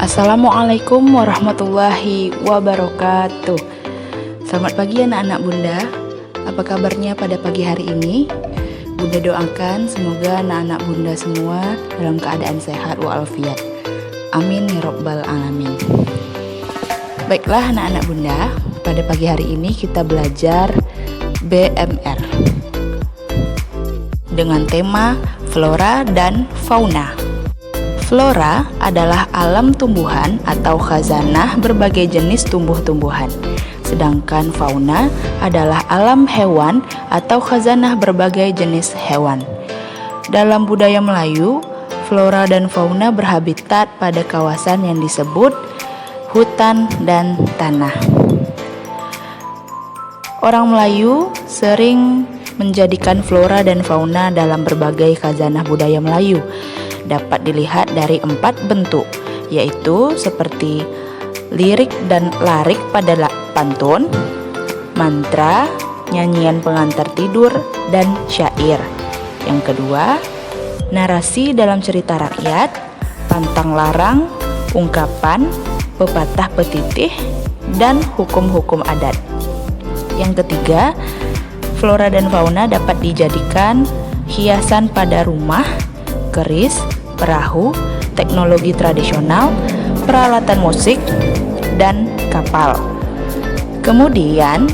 Assalamualaikum warahmatullahi wabarakatuh. Selamat pagi anak-anak Bunda. Apa kabarnya pada pagi hari ini? Bunda doakan semoga anak-anak Bunda semua dalam keadaan sehat walafiat. Amin ya rabbal alamin. Baiklah anak-anak Bunda, pada pagi hari ini kita belajar BMR dengan tema flora dan fauna. Flora adalah alam tumbuhan atau khazanah berbagai jenis tumbuh-tumbuhan. Sedangkan fauna adalah alam hewan atau khazanah berbagai jenis hewan. Dalam budaya Melayu, flora dan fauna berhabitat pada kawasan yang disebut hutan dan tanah. Orang Melayu sering menjadikan flora dan fauna dalam berbagai khazanah budaya Melayu. Dapat dilihat dari 4 bentuk, yaitu seperti lirik dan larik pada pantun, mantra, nyanyian pengantar tidur, dan syair. Yang kedua, narasi dalam cerita rakyat, pantang larang, ungkapan, pepatah petitih, dan hukum-hukum adat. Yang ketiga, flora dan fauna dapat dijadikan hiasan pada rumah, keris, perahu, teknologi tradisional, peralatan musik, dan kapal. Kemudian,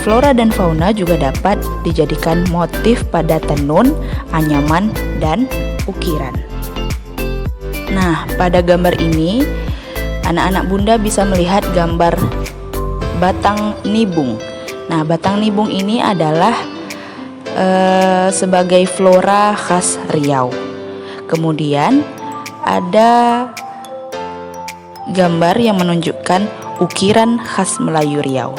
flora dan fauna juga dapat dijadikan motif pada tenun, anyaman, dan ukiran. Nah, pada gambar ini, anak-anak Bunda bisa melihat gambar batang nibung. Nah, batang nibung ini adalah sebagai flora khas Riau. Kemudian ada gambar yang menunjukkan ukiran khas Melayu Riau.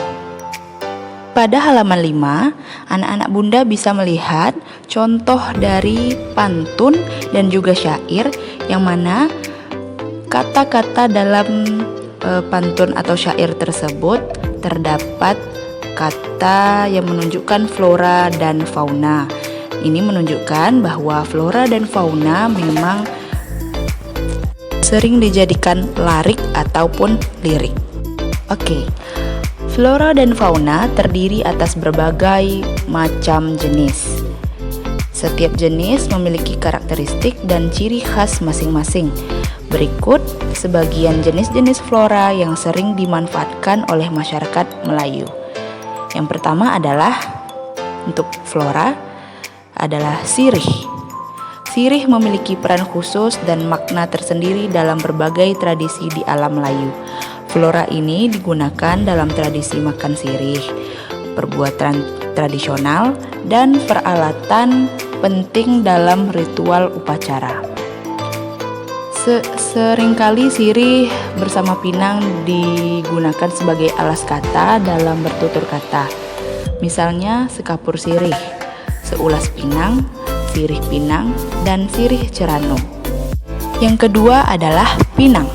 Pada halaman 5, anak-anak Bunda bisa melihat contoh dari pantun dan juga syair yang mana kata-kata dalam pantun atau syair tersebut terdapat kata yang menunjukkan flora dan fauna. Ini menunjukkan bahwa flora dan fauna memang sering dijadikan larik ataupun lirik. Oke. Flora dan fauna terdiri atas berbagai macam jenis. Setiap jenis memiliki karakteristik dan ciri khas masing-masing. Berikut sebagian jenis-jenis flora yang sering dimanfaatkan oleh masyarakat Melayu. Yang pertama adalah untuk flora adalah sirih. Sirih memiliki peran khusus dan makna tersendiri dalam berbagai tradisi di alam Melayu. Flora ini digunakan dalam tradisi makan sirih, perbuatan tradisional, dan peralatan penting dalam ritual upacara. Seringkali sirih bersama pinang digunakan sebagai alas kata dalam bertutur kata. Misalnya sekapur sirih, seulas pinang, sirih pinang, dan sirih cerano. Yang kedua adalah pinang.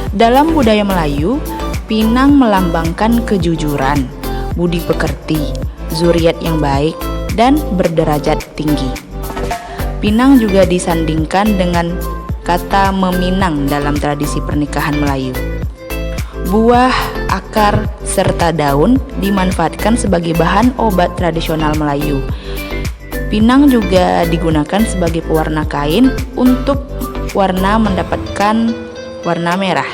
Dalam budaya Melayu, pinang melambangkan kejujuran, budi pekerti, zuriat yang baik, dan berderajat tinggi. Pinang juga disandingkan dengan kata meminang dalam tradisi pernikahan Melayu. Buah, akar, serta daun dimanfaatkan sebagai bahan obat tradisional Melayu. Pinang juga digunakan sebagai pewarna kain untuk warna mendapatkan warna merah.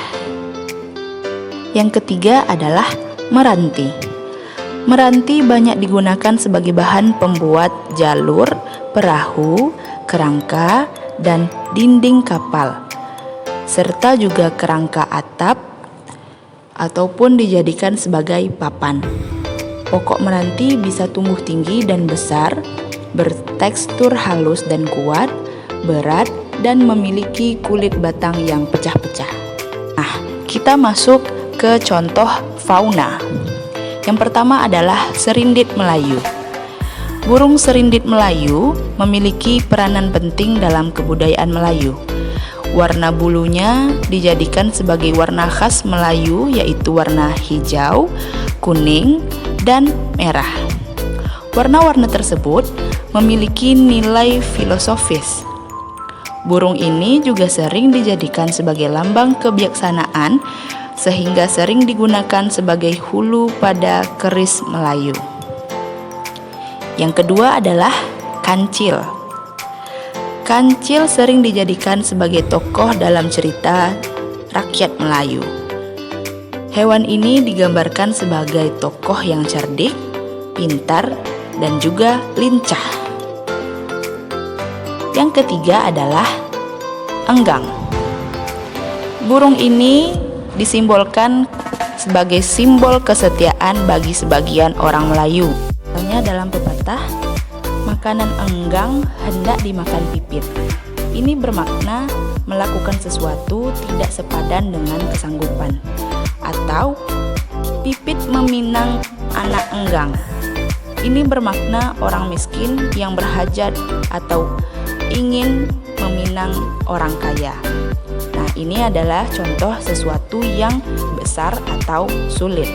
Yang ketiga adalah meranti. Meranti banyak digunakan sebagai bahan pembuat jalur, perahu, kerangka, dan dinding kapal, serta juga kerangka atap ataupun dijadikan sebagai papan. Pokok meranti bisa tumbuh tinggi dan besar, bertekstur halus dan kuat, berat, dan memiliki kulit batang yang pecah-pecah. Nah, kita masuk ke contoh fauna. Yang pertama adalah serindit Melayu. Burung serindit Melayu memiliki peranan penting dalam kebudayaan Melayu. Warna bulunya dijadikan sebagai warna khas Melayu, yaitu warna hijau, kuning, dan merah. Warna-warna tersebut memiliki nilai filosofis. Burung ini juga sering dijadikan sebagai lambang kebijaksanaan sehingga sering digunakan sebagai hulu pada keris Melayu. Yang kedua adalah kancil. Kancil sering dijadikan sebagai tokoh dalam cerita rakyat Melayu. Hewan ini digambarkan sebagai tokoh yang cerdik, pintar, dan juga lincah. Yang ketiga adalah enggang. Burung ini disimbolkan sebagai simbol kesetiaan bagi sebagian orang Melayu. Misalnya dalam pepatah, makanan enggang hendak dimakan pipit. Ini bermakna melakukan sesuatu tidak sepadan dengan kesanggupan, atau pipit meminang anak enggang. Ini bermakna orang miskin yang berhajat atau ingin meminang orang kaya. Nah, ini adalah contoh sesuatu yang besar atau sulit.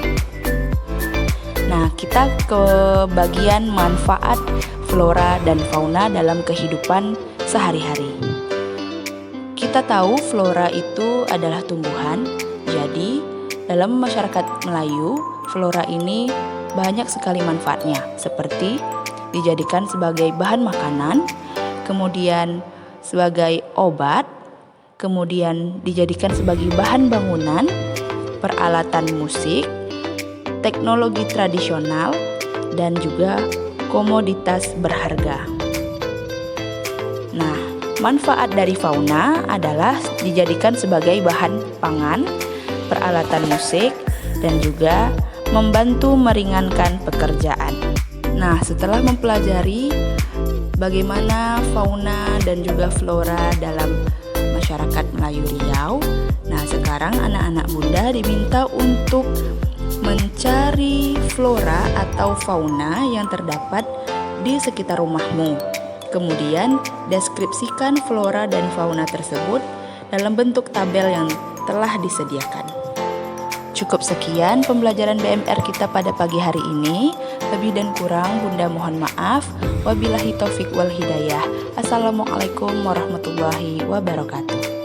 Nah, kita ke bagian manfaat flora dan fauna dalam kehidupan sehari-hari. Kita tahu flora itu adalah tumbuhan. Jadi, dalam masyarakat Melayu, flora ini banyak sekali manfaatnya, seperti dijadikan sebagai bahan makanan, kemudian sebagai obat, kemudian dijadikan sebagai bahan bangunan, peralatan musik, teknologi tradisional, dan juga komoditas berharga. Nah, manfaat dari fauna adalah dijadikan sebagai bahan pangan, peralatan musik, dan juga membantu meringankan pekerjaan. Nah, setelah mempelajari bagaimana fauna dan juga flora dalam masyarakat Melayu Riau, nah sekarang anak-anak Bunda diminta untuk mencari flora atau fauna yang terdapat di sekitar rumahmu. Kemudian deskripsikan flora dan fauna tersebut dalam bentuk tabel yang telah disediakan. Cukup sekian pembelajaran BMR kita pada pagi hari ini. Lebih dan kurang Bunda mohon maaf. Wabillahi taufik wal hidayah. Assalamualaikum warahmatullahi wabarakatuh.